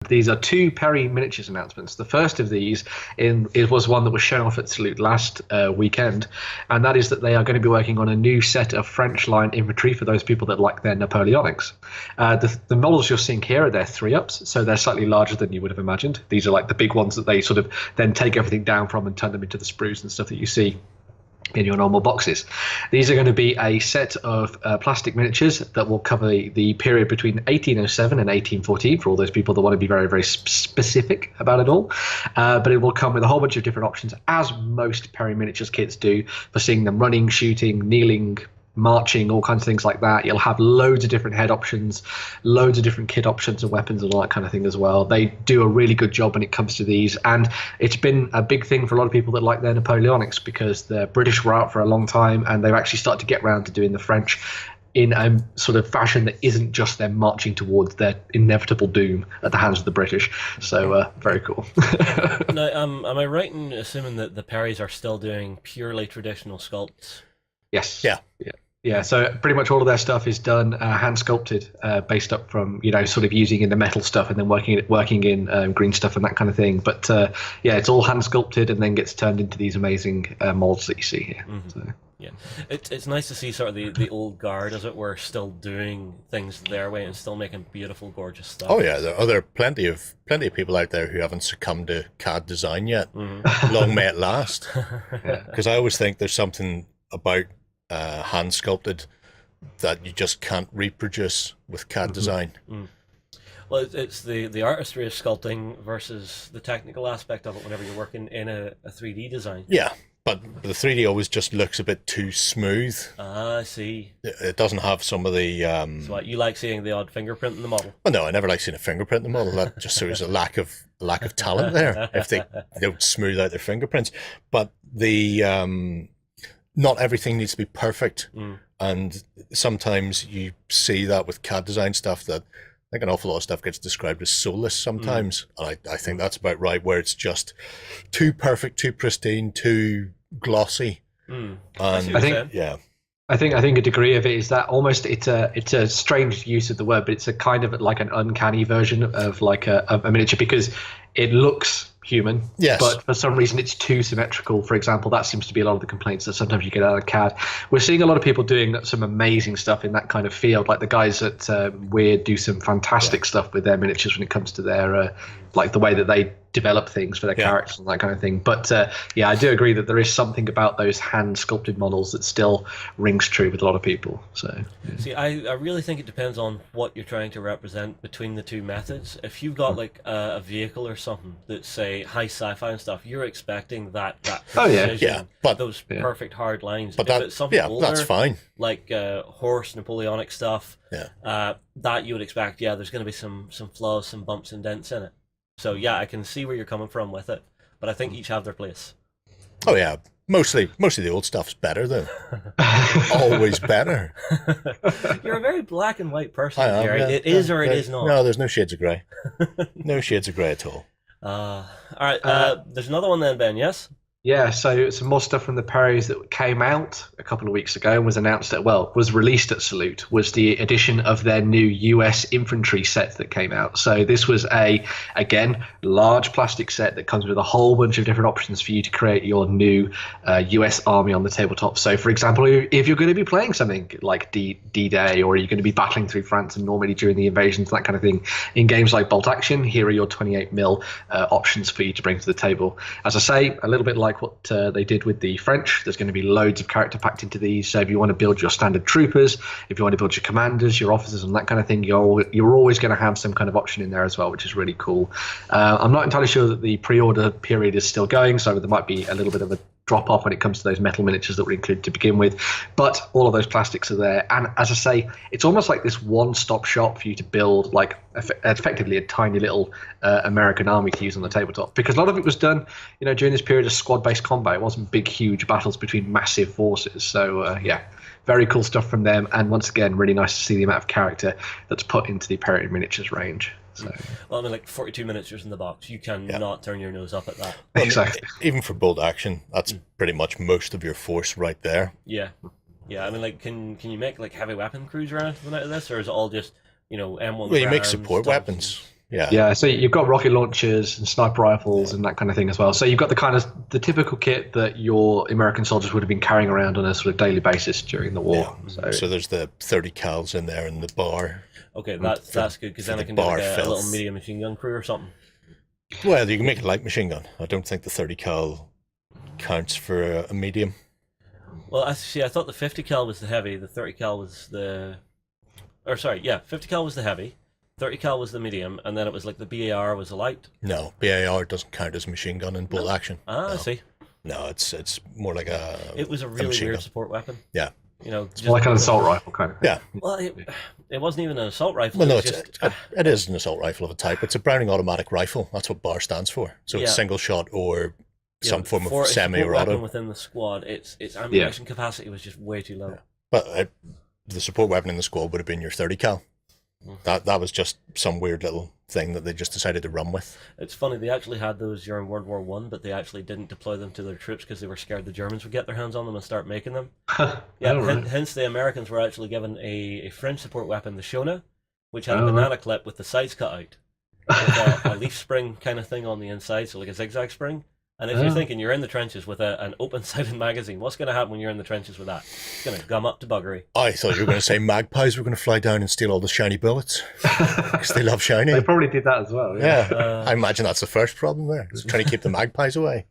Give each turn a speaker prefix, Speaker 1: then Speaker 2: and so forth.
Speaker 1: These are two Perry Miniatures announcements. The first of these was one that was shown off at Salute last weekend, and that is that they are going to be working on a new set of French line infantry for those people that like their Napoleonics. The models you're seeing here are their 3-ups, so they're slightly larger than you would have imagined. These are like the big ones that they sort of then take everything down from and turn them into the sprues and stuff that you see in your normal boxes. These are going to be a set of plastic miniatures that will cover the period between 1807 and 1814 for all those people that want to be very, very specific about it all. But it will come with a whole bunch of different options, as most Perry Miniatures kits do, for seeing them running, shooting, kneeling, marching, all kinds of things like that. You'll have loads of different head options, loads of different kit options and weapons and all that kind of thing as well. They do a really good job when it comes to these, and it's been a big thing for a lot of people that like their Napoleonics, because the British were out for a long time and they've actually started to get around to doing the French in a sort of fashion that isn't just them marching towards their inevitable doom at the hands of the British. So very cool.
Speaker 2: Now, am I right in assuming that the Perrys are still doing purely traditional sculpts?
Speaker 1: Yes.
Speaker 3: Yeah.
Speaker 1: Yeah, so pretty much all of their stuff is done hand sculpted, based up from, sort of using in the metal stuff and then working in green stuff and that kind of thing. But yeah, it's all hand sculpted and then gets turned into these amazing molds that you see here.
Speaker 2: Mm-hmm.
Speaker 1: So.
Speaker 2: Yeah, it's nice to see sort of the old guard, as it were, still doing things their way and still making beautiful, gorgeous stuff.
Speaker 3: Oh yeah, there are plenty of people out there who haven't succumbed to CAD design yet. Mm-hmm. Long may it last. Because I always think there's something about hand sculpted that you just can't reproduce with CAD design. Mm.
Speaker 2: Well, it's the artistry of sculpting versus the technical aspect of it whenever you're working in a 3D design.
Speaker 3: Yeah, but the 3D always just looks a bit too smooth.
Speaker 2: Ah, I see.
Speaker 3: It doesn't have some of the...
Speaker 2: So what, you like seeing the odd fingerprint in the model?
Speaker 3: Well, no, I never like seeing a fingerprint in the model. That just shows a lack of talent there if they don't smooth out their fingerprints. But the... not everything needs to be perfect, and sometimes you see that with CAD design stuff, that I think an awful lot of stuff gets described as soulless sometimes, and I think that's about right, where it's just too perfect, too pristine, too glossy. And
Speaker 1: I think a degree of it is that almost it's a strange use of the word, but it's a kind of like an uncanny version of like a miniature, because it looks human,
Speaker 3: yes,
Speaker 1: but for some reason it's too symmetrical. For example, that seems to be a lot of the complaints that sometimes you get out of CAD. We're seeing a lot of people doing some amazing stuff in that kind of field, like the guys at Weird do some fantastic stuff with their miniatures when it comes to their like the way that they develop things for their characters and that kind of thing. But yeah, I do agree that there is something about those hand sculpted models that still rings true with a lot of people. So
Speaker 2: see, I really think it depends on what you're trying to represent between the two methods. If you've got like a vehicle or something that's, say, high sci-fi and stuff, you're expecting that precision,
Speaker 3: but
Speaker 2: those perfect hard lines.
Speaker 3: But
Speaker 2: if it's something older,
Speaker 3: that's fine.
Speaker 2: Like horse Napoleonic stuff, that you would expect. Yeah, there's going to be some flaws, some bumps and dents in it. So yeah, I can see where you're coming from with it, but I think each have their place.
Speaker 3: Oh yeah, mostly the old stuff's better though. Always better.
Speaker 2: You're a very black and white person, Jerry.
Speaker 3: Yeah,
Speaker 2: it is or it is not.
Speaker 3: No, there's no shades of grey. No shades of grey at all.
Speaker 2: All right, there's another one then, Ben, yes?
Speaker 1: Yeah, so some more stuff from the Perrys that came out a couple of weeks ago and was announced was released at Salute, was the addition of their new US Infantry set that came out. So this was again, large plastic set that comes with a whole bunch of different options for you to create your new US Army on the tabletop. So for example, if you're going to be playing something like D-Day, or you're going to be battling through France and Normandy during the invasions, that kind of thing, in games like Bolt Action, here are your 28mm options for you to bring to the table. As I say, a little bit like what they did with the French, there's going to be loads of character packed into these. So if you want to build your standard troopers, if you want to build your commanders, your officers and that kind of thing, you're always going to have some kind of option in there as well, which is really cool. I'm not entirely sure that the pre-order period is still going, so there might be a little bit of a drop off when it comes to those metal miniatures that were included to begin with, but all of those plastics are there. And as I say, it's almost like this one-stop shop for you to build like effectively a tiny little American army to use on the tabletop, because a lot of it was done during this period of squad-based combat. It wasn't big huge battles between massive forces. So yeah, very cool stuff from them, and once again really nice to see the amount of character that's put into the Perry Miniatures range. So.
Speaker 2: Well, I mean, like 42 miniatures in the box, you cannot turn your nose up at that.
Speaker 1: Exactly.
Speaker 3: Even for Bolt Action, that's pretty much most of your force right there.
Speaker 2: Yeah. I mean, like, can you make like heavy weapon crews or anything out of this, or is it all just M1?
Speaker 3: Well, you make support weapons. Yeah.
Speaker 1: Yeah, so you've got rocket launchers and sniper rifles and that kind of thing as well. So you've got the kind of the typical kit that your American soldiers would have been carrying around on a sort of daily basis during the war.
Speaker 3: Yeah. So there's the 30 cals in there in the bar.
Speaker 2: Okay, that's good, because then I can do like a little medium machine gun crew or something.
Speaker 3: Well, you can make a light machine gun. I don't think the 30 cal counts for a medium.
Speaker 2: Well, I thought the 50 cal was the heavy, the 30 cal was the... Or sorry, yeah, 50 cal was the heavy, 30 cal was the medium, and then it was like the BAR was the light.
Speaker 3: No, BAR doesn't count as a machine gun in bolt action.
Speaker 2: Ah,
Speaker 3: no.
Speaker 2: I see.
Speaker 3: No, it's more like a...
Speaker 2: It was a really weird support weapon.
Speaker 3: Yeah.
Speaker 2: You know,
Speaker 1: it's like an assault rifle kind of thing.
Speaker 3: Yeah.
Speaker 2: Well, it wasn't even an assault rifle.
Speaker 3: Well, no, it is an assault rifle of a type. It's a Browning automatic rifle. That's what BAR stands for. So it's single shot or some form of semi or auto.
Speaker 2: Within the squad, its ammunition capacity was just way too low.
Speaker 3: Yeah. But the support weapon in the squad would have been your 30 cal. That was just some weird little thing that they just decided to run with.
Speaker 2: It's funny, they actually had those during World War One, but they actually didn't deploy them to their troops because they were scared the Germans would get their hands on them and start making them. Hence the Americans were actually given a French support weapon, the Shona, which had a banana clip with the sides cut out, with a leaf spring kind of thing on the inside, so like a zigzag spring. And if you're thinking you're in the trenches with an open-sided magazine, what's going to happen when you're in the trenches with that? It's going to gum up to buggery.
Speaker 3: I thought you were going to say magpies were going to fly down and steal all the shiny bullets because they love shiny.
Speaker 1: They probably did that as well.
Speaker 3: Yeah, I imagine that's the first problem there. Just trying to keep the magpies away.